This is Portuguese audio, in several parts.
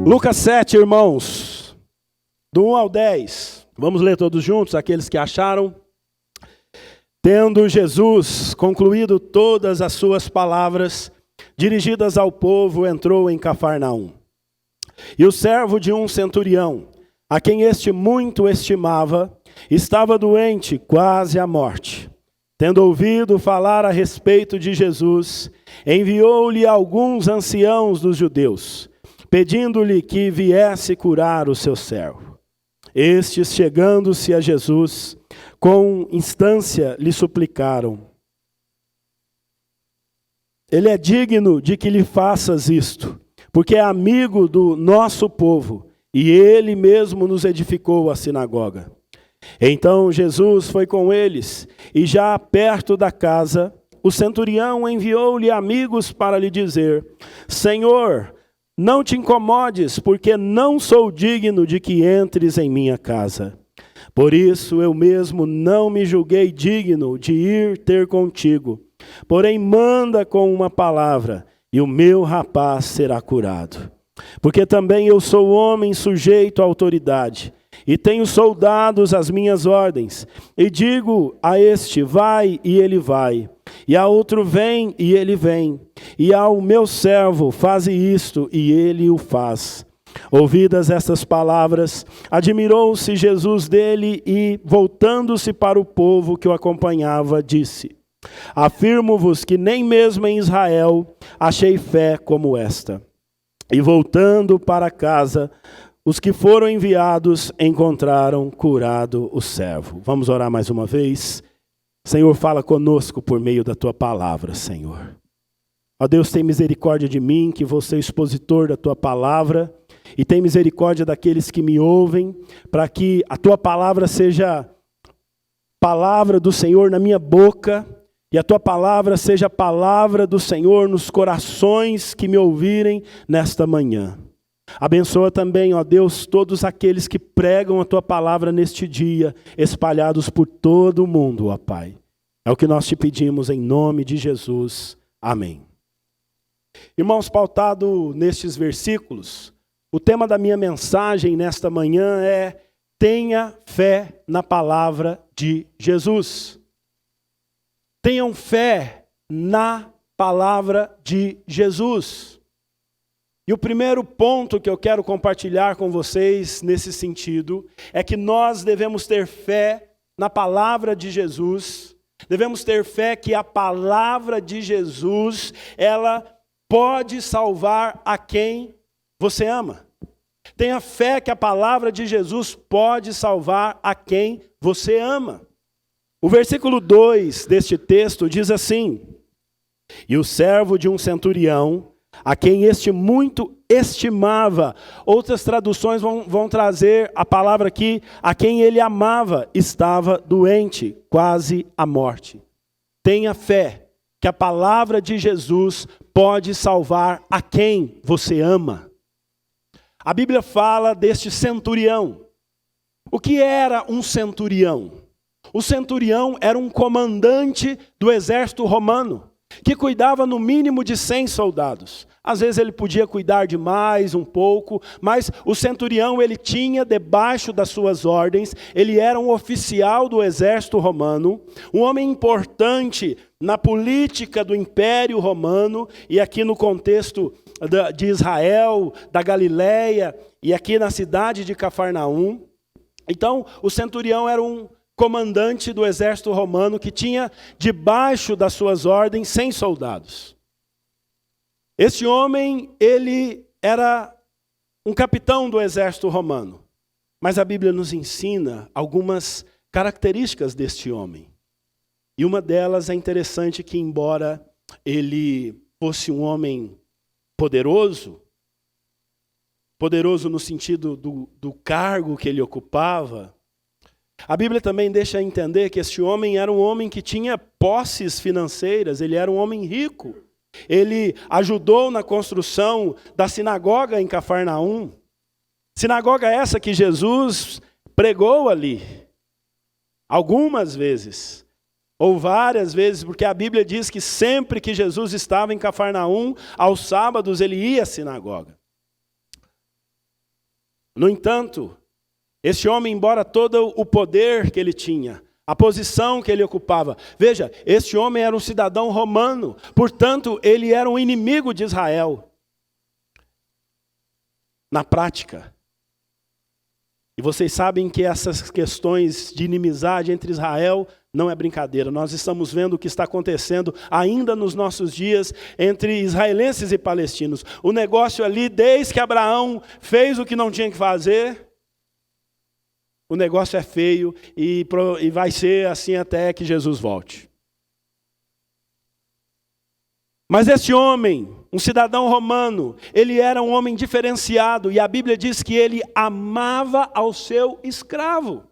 Lucas 7, irmãos, do 1 ao 10. Vamos ler todos juntos, aqueles que acharam. Tendo Jesus concluído todas as suas palavras, dirigidas ao povo, entrou em Cafarnaum. E o servo de um centurião, a quem este muito estimava, estava doente, quase à morte. Tendo ouvido falar a respeito de Jesus, enviou-lhe alguns anciãos dos judeus, pedindo-lhe que viesse curar o seu servo. Estes, chegando-se a Jesus, com instância lhe suplicaram: ele é digno de que lhe faças isto, porque é amigo do nosso povo, e ele mesmo nos edificou a sinagoga. Então Jesus foi com eles, e já perto da casa, o centurião enviou-lhe amigos para lhe dizer: Senhor, não te incomodes, porque não sou digno de que entres em minha casa. Por isso eu mesmo não me julguei digno de ir ter contigo. Porém manda com uma palavra, e o meu rapaz será curado. Porque também eu sou homem sujeito à autoridade, e tenho soldados às minhas ordens. E digo a este, vai, e ele vai. E a outro, vem, e ele vem. E ao meu servo, faze isto, e ele o faz. Ouvidas estas palavras, admirou-se Jesus dele e, voltando-se para o povo que o acompanhava, disse: afirmo-vos que nem mesmo em Israel achei fé como esta. E voltando para casa, os que foram enviados encontraram curado o servo. Vamos orar mais uma vez. Senhor, fala conosco por meio da tua palavra, Senhor. Ó Deus, tem misericórdia de mim, que vou ser expositor da tua palavra, e tem misericórdia daqueles que me ouvem, para que a tua palavra seja palavra do Senhor na minha boca, e a tua palavra seja a palavra do Senhor nos corações que me ouvirem nesta manhã. Abençoa também, ó Deus, todos aqueles que pregam a tua palavra neste dia, espalhados por todo o mundo, ó Pai. É o que nós te pedimos em nome de Jesus. Amém. Irmãos, pautado nestes versículos, o tema da minha mensagem nesta manhã é: tenha fé na palavra de Jesus. Tenham fé na palavra de Jesus. E o primeiro ponto que eu quero compartilhar com vocês nesse sentido é que nós devemos ter fé na palavra de Jesus. Devemos ter fé que a palavra de Jesus, ela pode salvar a quem você ama. Tenha fé que a palavra de Jesus pode salvar a quem você ama. O versículo 2 deste texto diz assim: e o servo de um centurião, a quem este muito estimava. Outras traduções vão trazer a palavra aqui: a quem ele amava, estava doente, quase à morte. Tenha fé que a palavra de Jesus pode salvar a quem você ama. A Bíblia fala deste centurião. O que era um centurião? O centurião era um comandante do exército romano, que cuidava no mínimo de 100 soldados. Às vezes ele podia cuidar de mais um pouco, mas o centurião, ele tinha debaixo das suas ordens, ele era um oficial do exército romano, um homem importante na política do Império Romano, e aqui no contexto de Israel, da Galileia, e aqui na cidade de Cafarnaum. Então, o centurião era um comandante do exército romano que tinha debaixo das suas ordens 100 soldados. Este homem, ele era um capitão do exército romano. Mas a Bíblia nos ensina algumas características deste homem. E uma delas é interessante, que embora ele fosse um homem poderoso no sentido do cargo que ele ocupava, a Bíblia também deixa entender que este homem era um homem que tinha posses financeiras, ele era um homem rico. Ele ajudou na construção da sinagoga em Cafarnaum. Sinagoga essa que Jesus pregou ali, algumas vezes, ou várias vezes, porque a Bíblia diz que sempre que Jesus estava em Cafarnaum, aos sábados ele ia à sinagoga. No entanto, esse homem, embora todo o poder que ele tinha, a posição que ele ocupava, veja, este homem era um cidadão romano, portanto, ele era um inimigo de Israel. Na prática, e vocês sabem que essas questões de inimizade entre Israel não é brincadeira. Nós estamos vendo o que está acontecendo ainda nos nossos dias entre israelenses e palestinos. O negócio ali, desde que Abraão fez o que não tinha que fazer, o negócio é feio e vai ser assim até que Jesus volte. Mas esse homem, um cidadão romano, ele era um homem diferenciado e a Bíblia diz que ele amava ao seu escravo.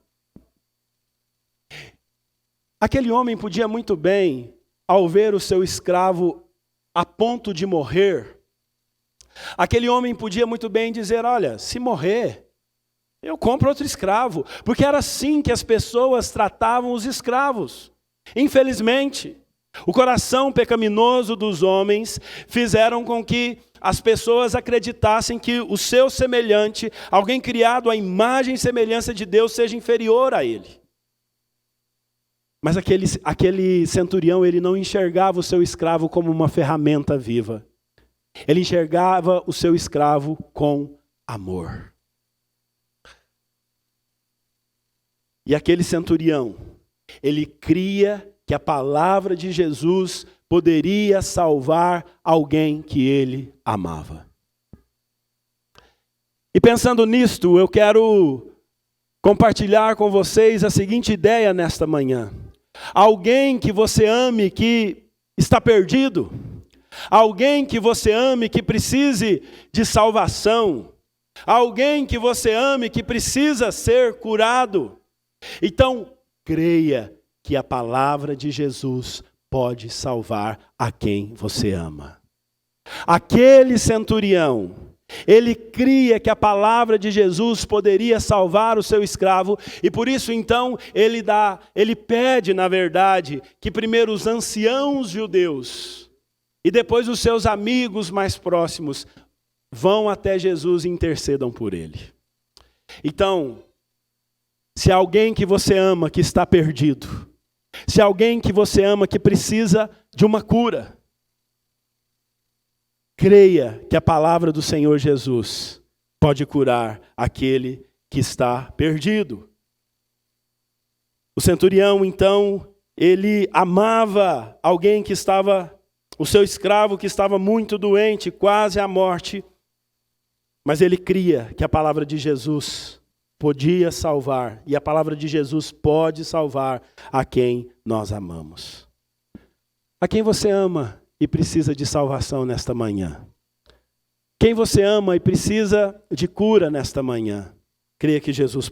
Aquele homem podia muito bem, ao ver o seu escravo a ponto de morrer, aquele homem podia muito bem dizer, olha, se morrer, eu compro outro escravo, porque era assim que as pessoas tratavam os escravos. Infelizmente, o coração pecaminoso dos homens fizeram com que as pessoas acreditassem que o seu semelhante, alguém criado à imagem e semelhança de Deus, seja inferior a ele. Mas aquele centurião, ele não enxergava o seu escravo como uma ferramenta viva. Ele enxergava o seu escravo com amor. E aquele centurião, ele cria que a palavra de Jesus poderia salvar alguém que ele amava. E pensando nisto, eu quero compartilhar com vocês a seguinte ideia nesta manhã. Alguém que você ame que está perdido, alguém que você ame que precise de salvação, alguém que você ame que precisa ser curado. Então, creia que a palavra de Jesus pode salvar a quem você ama. Aquele centurião, ele cria que a palavra de Jesus poderia salvar o seu escravo, e por isso então ele pede, na verdade, que primeiro os anciãos judeus e depois os seus amigos mais próximos vão até Jesus e intercedam por ele. Então, se alguém que você ama que está perdido, se alguém que você ama que precisa de uma cura, creia que a palavra do Senhor Jesus pode curar aquele que está perdido. O centurião, então, ele amava alguém que estava, o seu escravo que estava muito doente, quase à morte, mas ele cria que a palavra de Jesus podia salvar, e a palavra de Jesus pode salvar a quem nós amamos. A quem você ama e precisa de salvação nesta manhã? Quem você ama e precisa de cura nesta manhã? Creia que Jesus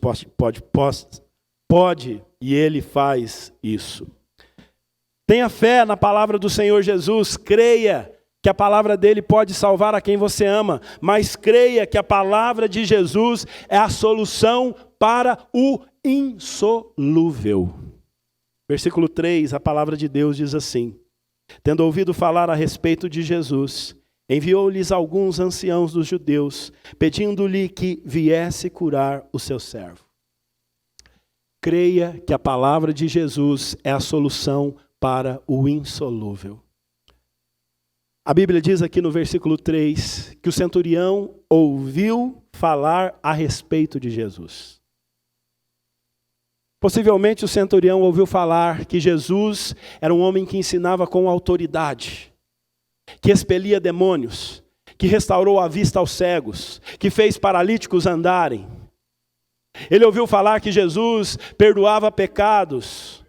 pode e Ele faz isso. Tenha fé na palavra do Senhor Jesus, creia que a palavra dele pode salvar a quem você ama, mas creia que a palavra de Jesus é a solução para o insolúvel. Versículo 3, a palavra de Deus diz assim: tendo ouvido falar a respeito de Jesus, enviou-lhes alguns anciãos dos judeus, pedindo-lhe que viesse curar o seu servo. Creia que a palavra de Jesus é a solução para o insolúvel. A Bíblia diz aqui no versículo 3 que o centurião ouviu falar a respeito de Jesus. Possivelmente o centurião ouviu falar que Jesus era um homem que ensinava com autoridade, que expelia demônios, que restaurou a vista aos cegos, que fez paralíticos andarem. Ele ouviu falar que Jesus perdoava pecados.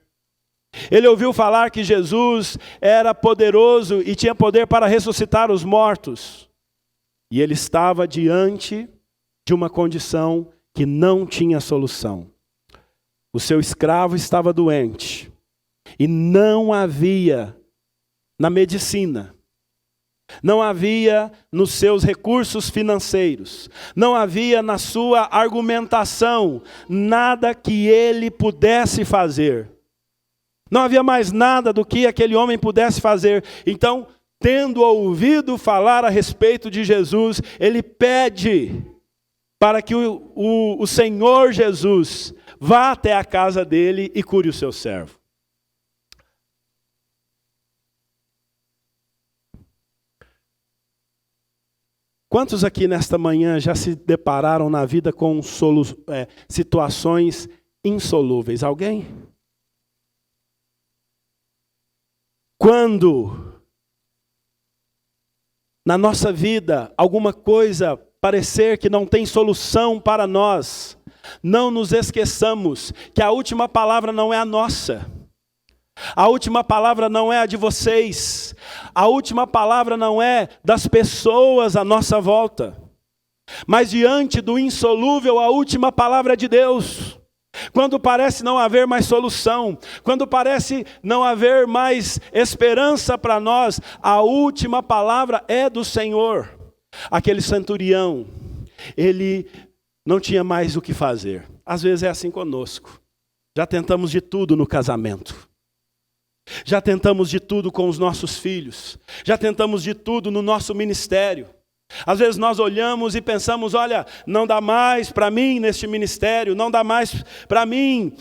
Ele ouviu falar que Jesus era poderoso e tinha poder para ressuscitar os mortos. E ele estava diante de uma condição que não tinha solução. O seu escravo estava doente. E não havia na medicina, não havia nos seus recursos financeiros, não havia na sua argumentação nada que ele pudesse fazer. Não havia mais nada do que aquele homem pudesse fazer. Então, tendo ouvido falar a respeito de Jesus, ele pede para que o Senhor Jesus vá até a casa dele e cure o seu servo. Quantos aqui nesta manhã já se depararam na vida com situações insolúveis? Alguém? Quando na nossa vida alguma coisa parecer que não tem solução para nós, não nos esqueçamos que a última palavra não é a nossa. A última palavra não é a de vocês. A última palavra não é das pessoas à nossa volta. Mas diante do insolúvel, a última palavra é de Deus. Quando parece não haver mais solução, quando parece não haver mais esperança para nós, a última palavra é do Senhor. Aquele centurião, ele não tinha mais o que fazer. Às vezes é assim conosco. Já tentamos de tudo no casamento. Já tentamos de tudo com os nossos filhos. Já tentamos de tudo no nosso ministério. Às vezes nós olhamos e pensamos, olha, não dá mais para mim neste ministério, não dá mais para mim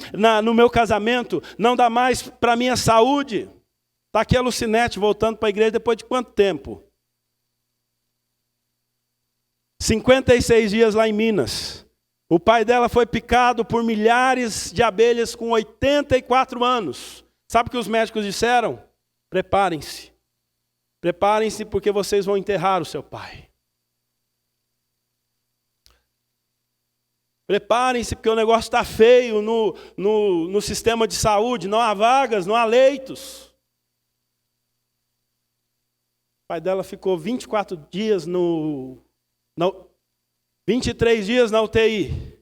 no meu casamento, não dá mais para minha saúde. Está aqui a Lucinete voltando para a igreja depois de quanto tempo? 56 dias lá em Minas. O pai dela foi picado por milhares de abelhas com 84 anos. Sabe o que os médicos disseram? Preparem-se. Preparem-se porque vocês vão enterrar o seu pai. Preparem-se porque o negócio está feio no sistema de saúde. Não há vagas, não há leitos. O pai dela ficou 24 dias 23 dias na UTI.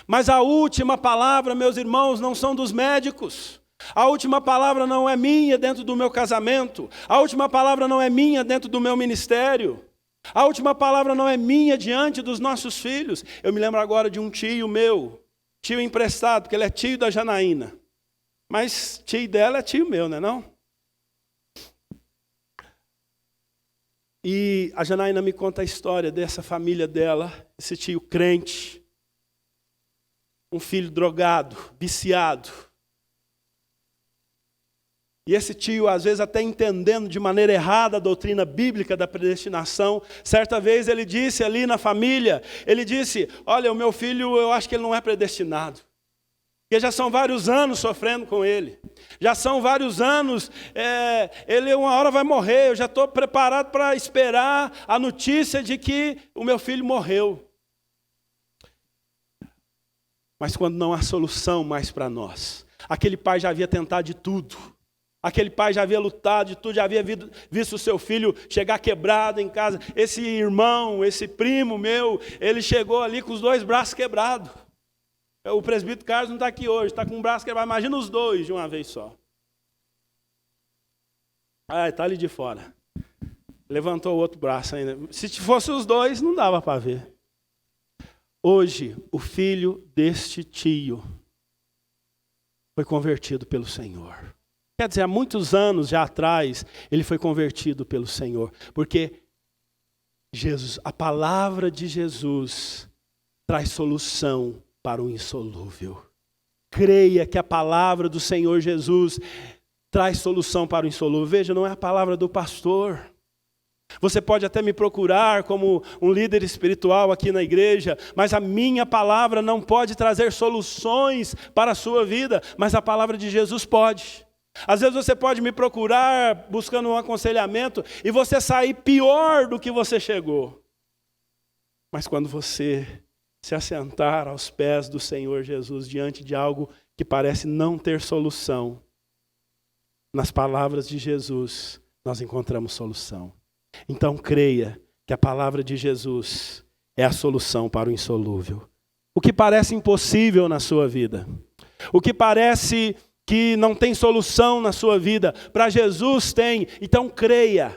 Mas a última palavra, meus irmãos, não são dos médicos. A última palavra não é minha dentro do meu casamento. A última palavra não é minha dentro do meu ministério. A última palavra não é minha diante dos nossos filhos. Eu me lembro agora de um tio meu, tio emprestado, porque ele é tio da Janaína. Mas tio dela é tio meu, não é não? E a Janaína me conta a história dessa família dela, esse tio crente, um filho drogado, viciado. E esse tio, às vezes até entendendo de maneira errada a doutrina bíblica da predestinação, certa vez ele disse ali na família, ele disse, olha, o meu filho, eu acho que ele não é predestinado. Porque já são vários anos sofrendo com ele. Já são vários anos, ele uma hora vai morrer, eu já estou preparado para esperar a notícia de que o meu filho morreu. Mas quando não há solução mais para nós, aquele pai já havia tentado de tudo. Aquele pai já havia lutado de tudo, já havia visto o seu filho chegar quebrado em casa. Esse irmão, esse primo meu, ele chegou ali com os dois braços quebrados. O presbítero Carlos não está aqui hoje, está com o braço quebrado. Imagina os dois de uma vez só. Ah, está ali de fora. Levantou o outro braço ainda. Se fosse os dois, não dava para ver. Hoje, o filho deste tio foi convertido pelo Senhor. Quer dizer, há muitos anos já atrás, ele foi convertido pelo Senhor. Porque Jesus, a palavra de Jesus traz solução para o insolúvel. Creia que a palavra do Senhor Jesus traz solução para o insolúvel. Veja, não é a palavra do pastor. Você pode até me procurar como um líder espiritual aqui na igreja, mas a minha palavra não pode trazer soluções para a sua vida, mas a palavra de Jesus pode. Às vezes você pode me procurar buscando um aconselhamento e você sair pior do que você chegou. Mas quando você se assentar aos pés do Senhor Jesus diante de algo que parece não ter solução, nas palavras de Jesus nós encontramos solução. Então creia que a palavra de Jesus é a solução para o insolúvel. O que parece impossível na sua vida, o que parece que não tem solução na sua vida, para Jesus tem. Então creia,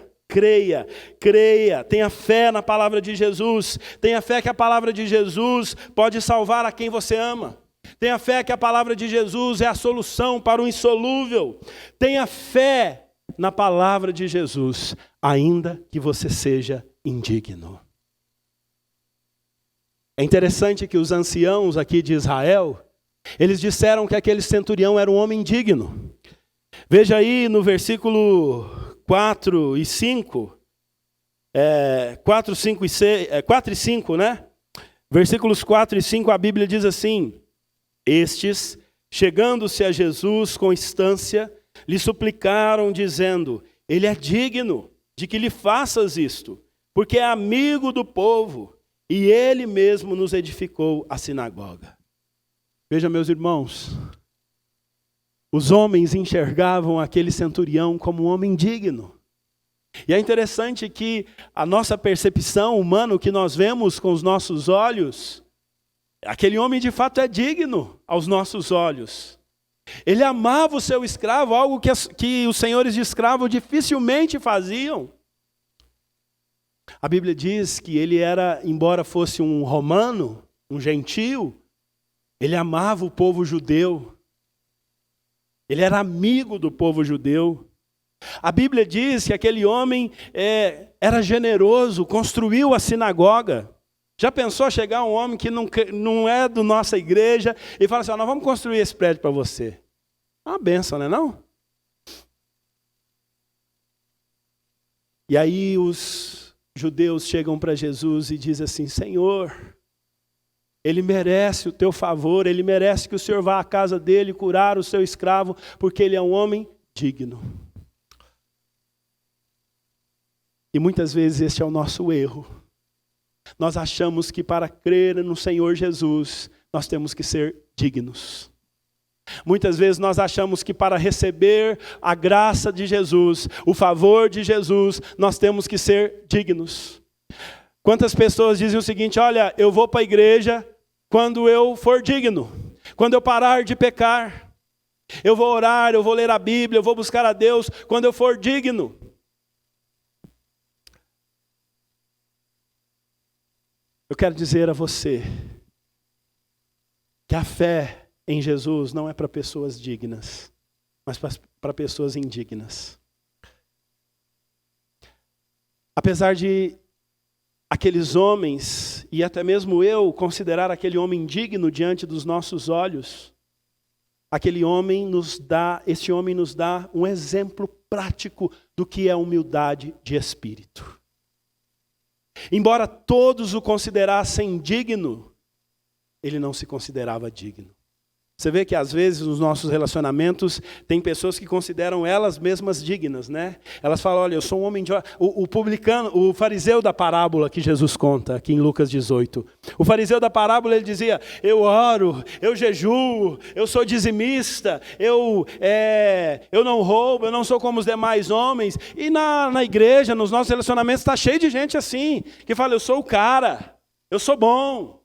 tenha fé na palavra de Jesus, tenha fé que a palavra de Jesus pode salvar a quem você ama. Tenha fé que a palavra de Jesus é a solução para o insolúvel. Tenha fé na palavra de Jesus, ainda que você seja indigno. É interessante que os anciãos aqui de Israel, eles disseram que aquele centurião era um homem digno. Veja aí no versículo 4 e 5, 4 e 5, né? Versículos 4 e 5, a Bíblia diz assim: estes, chegando-se a Jesus com instância, lhe suplicaram, dizendo: ele é digno de que lhe faças isto, porque é amigo do povo, e ele mesmo nos edificou a sinagoga. Veja, meus irmãos, os homens enxergavam aquele centurião como um homem digno. E é interessante que a nossa percepção humana, o que nós vemos com os nossos olhos, aquele homem de fato é digno aos nossos olhos. Ele amava o seu escravo, algo que os senhores de escravo dificilmente faziam. A Bíblia diz que ele era, embora fosse um romano, um gentio, ele amava o povo judeu. Ele era amigo do povo judeu. A Bíblia diz que aquele homem era generoso, construiu a sinagoga. Já pensou chegar um homem que não é da nossa igreja e falar assim: nós vamos construir esse prédio para você? É uma bênção, não é não? E aí os judeus chegam para Jesus e dizem assim: Senhor, ele merece o teu favor, ele merece que o Senhor vá à casa dele curar o seu escravo, porque ele é um homem digno. E muitas vezes esse é o nosso erro. Nós achamos que para crer no Senhor Jesus, nós temos que ser dignos. Muitas vezes nós achamos que para receber a graça de Jesus, o favor de Jesus, nós temos que ser dignos. Quantas pessoas dizem o seguinte: olha, eu vou para a igreja quando eu for digno, quando eu parar de pecar. Eu vou orar, eu vou ler a Bíblia, eu vou buscar a Deus quando eu for digno. Eu quero dizer a você que a fé em Jesus não é para pessoas dignas, mas para pessoas indignas. Apesar de aqueles homens, e até mesmo eu, considerar aquele homem digno diante dos nossos olhos, esse homem nos dá um exemplo prático do que é humildade de espírito. Embora todos o considerassem digno, ele não se considerava digno. Você vê que às vezes nos nossos relacionamentos tem pessoas que consideram elas mesmas dignas, né? Elas falam: olha, eu sou um homem de... O publicano, o fariseu da parábola que Jesus conta aqui em Lucas 18. O fariseu da parábola, ele dizia: eu oro, eu jejuo, eu sou dizimista, eu não roubo, eu não sou como os demais homens. E na igreja, nos nossos relacionamentos, está cheio de gente assim, que fala: eu sou o cara, eu sou bom.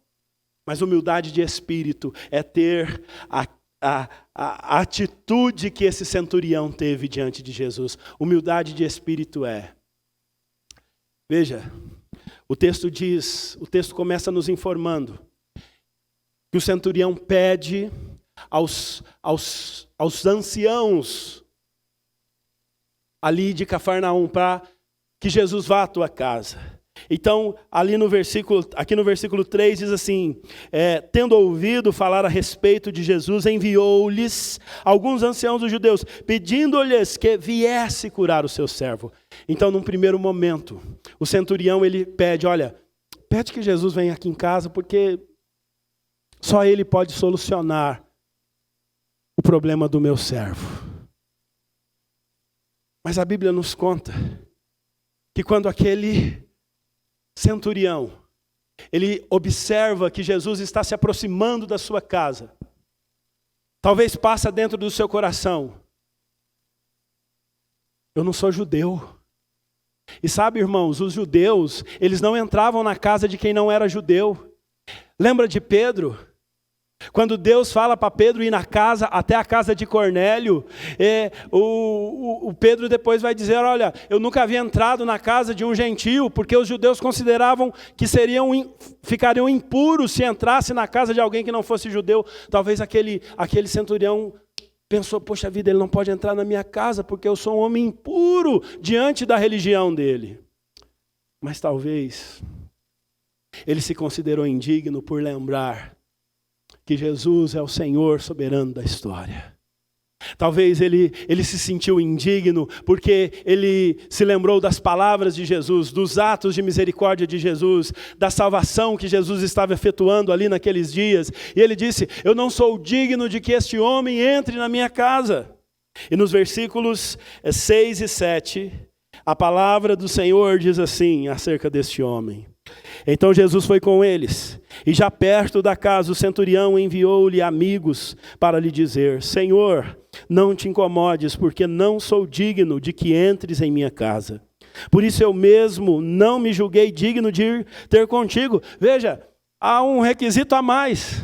Mas humildade de espírito é ter a atitude que esse centurião teve diante de Jesus. Humildade de espírito veja, o texto começa nos informando que o centurião pede aos anciãos ali de Cafarnaum para que Jesus vá à tua casa. Então, aqui no versículo 3 diz assim: tendo ouvido falar a respeito de Jesus, enviou-lhes alguns anciãos dos judeus, pedindo-lhes que viesse curar o seu servo. Então, num primeiro momento, o centurião ele pede: olha, pede que Jesus venha aqui em casa, porque só ele pode solucionar o problema do meu servo. Mas a Bíblia nos conta que quando aquele centurião, ele observa que Jesus está se aproximando da sua casa, talvez passa dentro do seu coração: eu não sou judeu. E sabe, irmãos, os judeus, eles não entravam na casa de quem não era judeu. Lembra de Pedro? Quando Deus fala para Pedro ir na casa, até a casa de Cornélio, o Pedro depois vai dizer: olha, eu nunca havia entrado na casa de um gentio, porque os judeus consideravam que ficariam impuros se entrasse na casa de alguém que não fosse judeu. Talvez aquele centurião pensou: poxa vida, ele não pode entrar na minha casa, porque eu sou um homem impuro diante da religião dele. Mas talvez Ele se considerou indigno por lembrar que Jesus é o Senhor soberano da história. Talvez ele se sentiu indigno porque ele se lembrou das palavras de Jesus, dos atos de misericórdia de Jesus, da salvação que Jesus estava efetuando ali naqueles dias. E ele disse: eu não sou digno de que este homem entre na minha casa. E nos versículos 6 e 7, a palavra do Senhor diz assim acerca deste homem: então Jesus foi com eles, e já perto da casa o centurião enviou-lhe amigos para lhe dizer: Senhor, não te incomodes, porque não sou digno de que entres em minha casa. Por isso eu mesmo não me julguei digno de ir ter contigo. Veja, há um requisito a mais.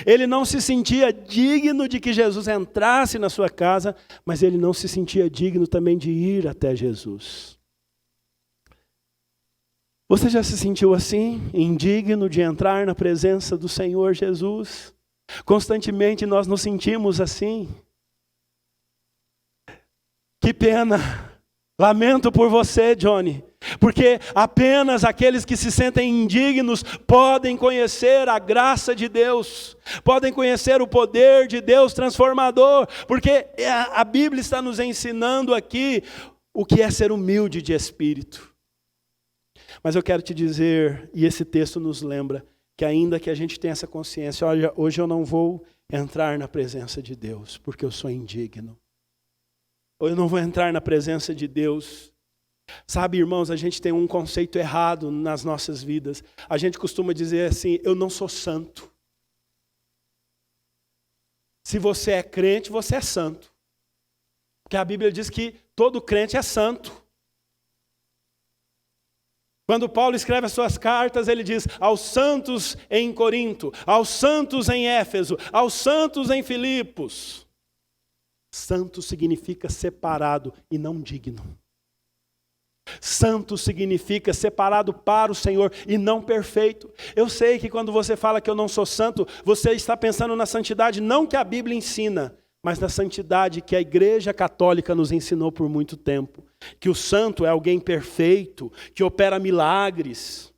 Ele não se sentia digno de que Jesus entrasse na sua casa, mas ele não se sentia digno também de ir até Jesus. Você já se sentiu assim, indigno de entrar na presença do Senhor Jesus? Constantemente nós nos sentimos assim. Que pena, lamento por você, Johnny, porque apenas aqueles que se sentem indignos podem conhecer a graça de Deus, podem conhecer o poder de Deus transformador, porque a Bíblia está nos ensinando aqui o que é ser humilde de espírito. Mas eu quero te dizer, e esse texto nos lembra, que ainda que a gente tenha essa consciência, olha, hoje eu não vou entrar na presença de Deus, porque eu sou indigno. Ou eu não vou entrar na presença de Deus. Sabe, irmãos, a gente tem um conceito errado nas nossas vidas. A gente costuma dizer assim: eu não sou santo. Se você é crente, você é santo. Porque a Bíblia diz que todo crente é santo. Quando Paulo escreve as suas cartas, ele diz: aos santos em Corinto, aos santos em Éfeso, aos santos em Filipos. Santo significa separado e não digno. Santo significa separado para o Senhor e não perfeito. Eu sei que quando você fala que eu não sou santo, você está pensando na santidade não que a Bíblia ensina, mas na santidade que a Igreja Católica nos ensinou por muito tempo. Que o santo é alguém perfeito, que opera milagres,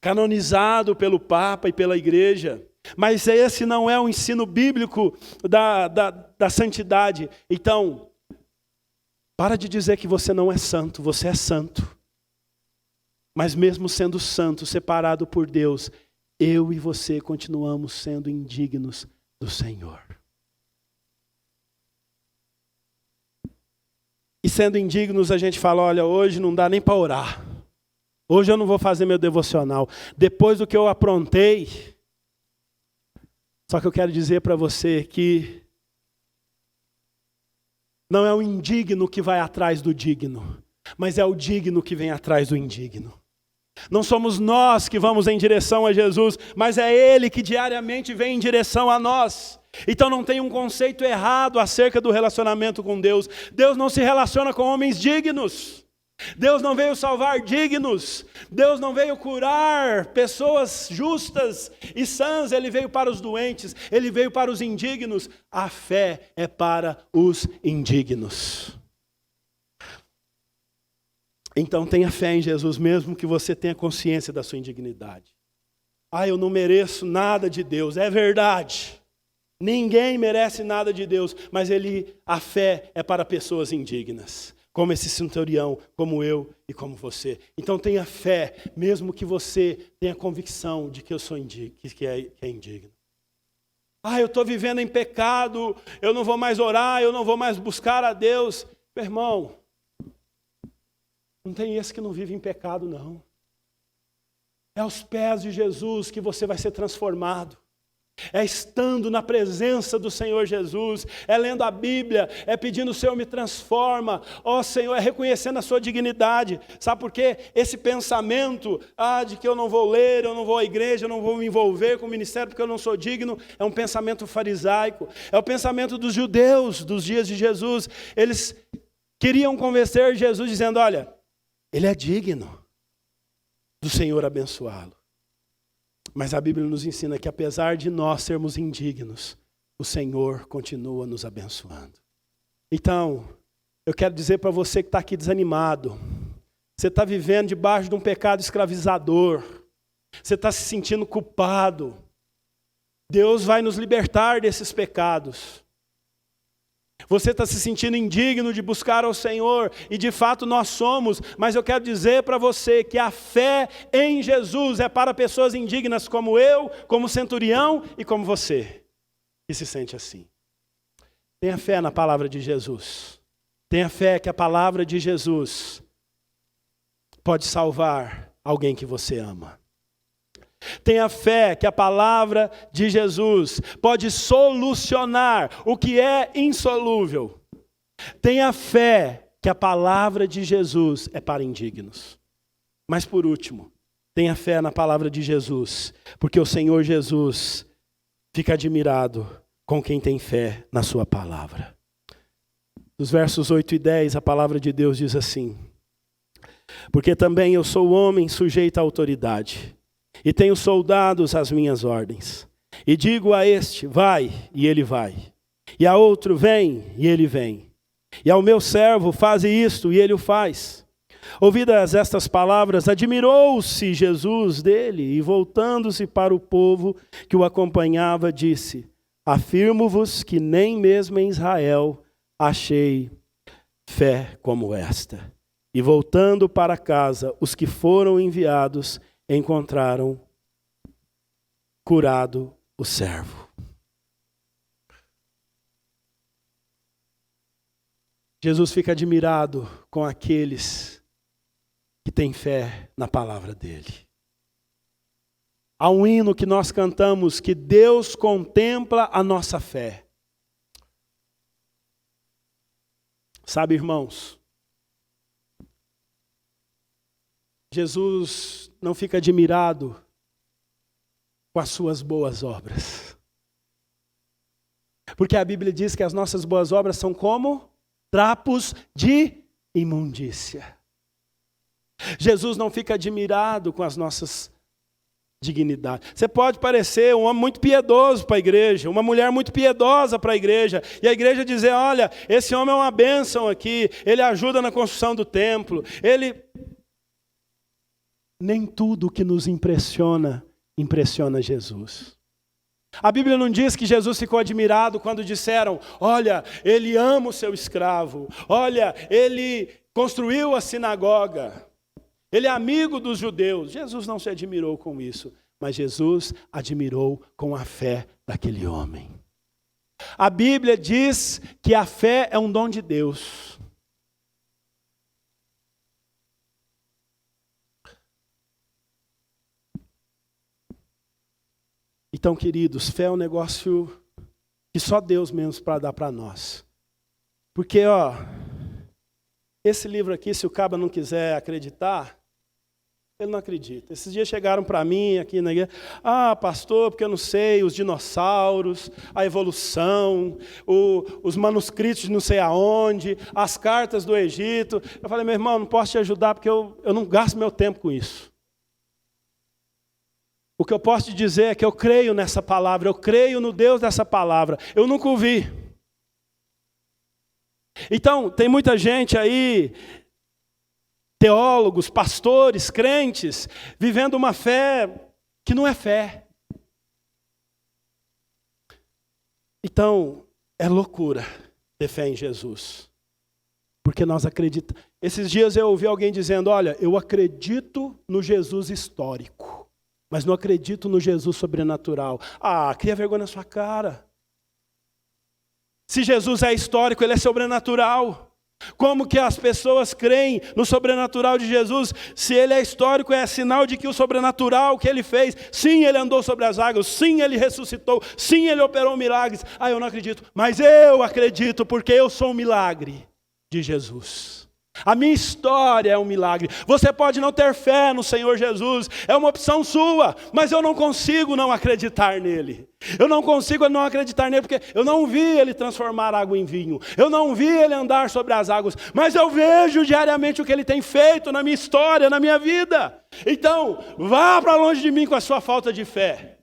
canonizado pelo Papa e pela Igreja. Mas esse não é o ensino bíblico da santidade. Então, para de dizer que você não é santo, você é santo. Mas mesmo sendo santo, separado por Deus, eu e você continuamos sendo indignos do Senhor. E sendo indignos, a gente fala: olha, hoje não dá nem para orar. Hoje eu não vou fazer meu devocional. Depois do que eu aprontei. Só que eu quero dizer para você que não é o indigno que vai atrás do digno, mas é o digno que vem atrás do indigno. Não somos nós que vamos em direção a Jesus, mas é Ele que diariamente vem em direção a nós. Então não tem um conceito errado acerca do relacionamento com Deus. Deus não se relaciona com homens dignos. Deus não veio salvar dignos. Deus não veio curar pessoas justas e sãs. Ele veio para os doentes. Ele veio para os indignos. A fé é para os indignos. Então tenha fé em Jesus, mesmo que você tenha consciência da sua indignidade. Eu não mereço nada de Deus. É verdade. Ninguém merece nada de Deus, mas a fé é para pessoas indignas, como esse centurião, como eu e como você. Então tenha fé, mesmo que você tenha convicção de que eu sou indigno, que é indigno. Eu estou vivendo em pecado, eu não vou mais orar, eu não vou mais buscar a Deus. Meu irmão, não tem esse que não vive em pecado, não. É aos pés de Jesus que você vai ser transformado. É estando na presença do Senhor Jesus, é lendo a Bíblia, é pedindo: Senhor, me transforma. Senhor, é reconhecendo a sua dignidade. Sabe por quê? Esse pensamento de que eu não vou ler, eu não vou à igreja, eu não vou me envolver com o ministério porque eu não sou digno, é um pensamento farisaico. É o pensamento dos judeus dos dias de Jesus. Eles queriam convencer Jesus dizendo: olha, ele é digno do Senhor abençoá-lo. Mas a Bíblia nos ensina que apesar de nós sermos indignos, o Senhor continua nos abençoando. Então, eu quero dizer para você que está aqui desanimado, você está vivendo debaixo de um pecado escravizador, Você está se sentindo culpado. Deus vai nos libertar desses pecados. Você está se sentindo indigno de buscar ao Senhor, e de fato nós somos, mas eu quero dizer para você que a fé em Jesus é para pessoas indignas como eu, como centurião e como você, que se sente assim. Tenha fé na palavra de Jesus. Tenha fé que a palavra de Jesus pode salvar alguém que você ama. Tenha fé que a palavra de Jesus pode solucionar o que é insolúvel. Tenha fé que a palavra de Jesus é para indignos. Mas por último, tenha fé na palavra de Jesus, porque o Senhor Jesus fica admirado com quem tem fé na sua palavra. Nos versos 8 e 10, a palavra de Deus diz assim: porque também eu sou homem sujeito à autoridade, e tenho soldados às minhas ordens. E digo a este, vai, e ele vai. E a outro, vem, e ele vem. E ao meu servo, faze isto, e ele o faz. Ouvidas estas palavras, admirou-se Jesus dele, e voltando-se para o povo que o acompanhava, disse: afirmo-vos que nem mesmo em Israel achei fé como esta. E voltando para casa, os que foram enviados encontraram curado o servo. Jesus fica admirado com aqueles que têm fé na palavra dele. Há um hino que nós cantamos que Deus contempla a nossa fé. Sabe, irmãos, Jesus não fica admirado com as suas boas obras. Porque a Bíblia diz que as nossas boas obras são como trapos de imundícia. Jesus não fica admirado com as nossas dignidades. Você pode parecer um homem muito piedoso para a igreja, uma mulher muito piedosa para a igreja, e a igreja dizer: olha, esse homem é uma bênção aqui, ele ajuda na construção do templo, Nem tudo que nos impressiona Jesus. A Bíblia não diz que Jesus ficou admirado quando disseram: olha, ele ama o seu escravo, olha, ele construiu a sinagoga, ele é amigo dos judeus. Jesus não se admirou com isso, mas Jesus admirou com a fé daquele homem. A Bíblia diz que a fé é um dom de Deus. Então, queridos, fé é um negócio que só Deus mesmo para dar para nós. Porque, esse livro aqui, se o caba não quiser acreditar, ele não acredita. Esses dias chegaram para mim aqui na igreja: pastor, porque eu não sei, os dinossauros, a evolução, os manuscritos de não sei aonde, as cartas do Egito. Eu falei: meu irmão, não posso te ajudar porque eu não gasto meu tempo com isso. O que eu posso te dizer é que eu creio nessa palavra, eu creio no Deus dessa palavra. Eu nunca ouvi. Então, tem muita gente aí, teólogos, pastores, crentes, vivendo uma fé que não é fé. Então, é loucura ter fé em Jesus. Porque nós acreditamos. Esses dias eu ouvi alguém dizendo: olha, eu acredito no Jesus histórico, mas não acredito no Jesus sobrenatural. Cria vergonha na sua cara. Se Jesus é histórico, ele é sobrenatural. Como que as pessoas creem no sobrenatural de Jesus? Se ele é histórico, é sinal de que o sobrenatural que ele fez, sim, ele andou sobre as águas, sim, ele ressuscitou, sim, ele operou milagres. Eu não acredito, mas eu acredito porque eu sou um milagre de Jesus. A minha história é um milagre. Você pode não ter fé no Senhor Jesus, é uma opção sua, mas eu não consigo não acreditar nele. Eu não consigo não acreditar nele porque eu não vi ele transformar água em vinho, eu não vi ele andar sobre as águas, mas eu vejo diariamente o que ele tem feito na minha história, na minha vida. Então, vá para longe de mim com a sua falta de fé.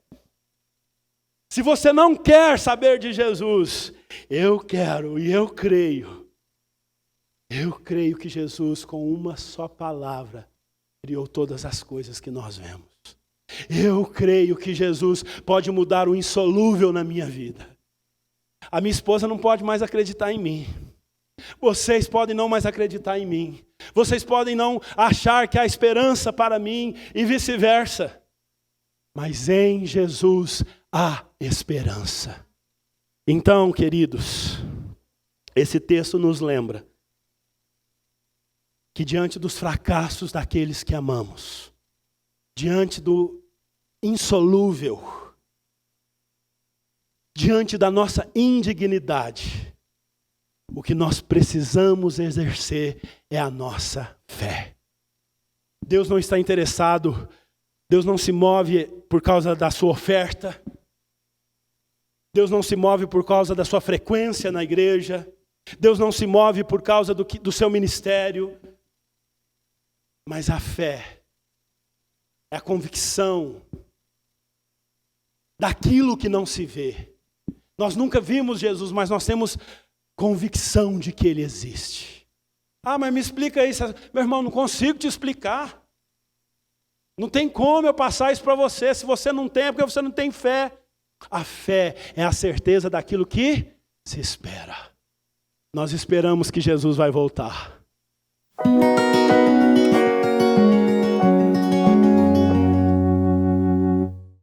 Se você não quer saber de Jesus, eu quero e eu creio. Eu creio que Jesus, com uma só palavra, criou todas as coisas que nós vemos. Eu creio que Jesus pode mudar o insolúvel na minha vida. A minha esposa não pode mais acreditar em mim. Vocês podem não mais acreditar em mim. Vocês podem não achar que há esperança para mim e vice-versa. Mas em Jesus há esperança. Então, queridos, esse texto nos lembra que diante dos fracassos daqueles que amamos, diante do insolúvel, diante da nossa indignidade, o que nós precisamos exercer é a nossa fé. Deus não está interessado, Deus não se move por causa da sua oferta, Deus não se move por causa da sua frequência na igreja, Deus não se move por causa do seu ministério, mas a fé é a convicção daquilo que não se vê. Nós nunca vimos Jesus, mas nós temos convicção de que Ele existe. Ah, mas me explica isso. Meu irmão, não consigo te explicar. Não tem como eu passar isso para você. Se você não tem, é porque você não tem fé. A fé é a certeza daquilo que se espera. Nós esperamos que Jesus vai voltar.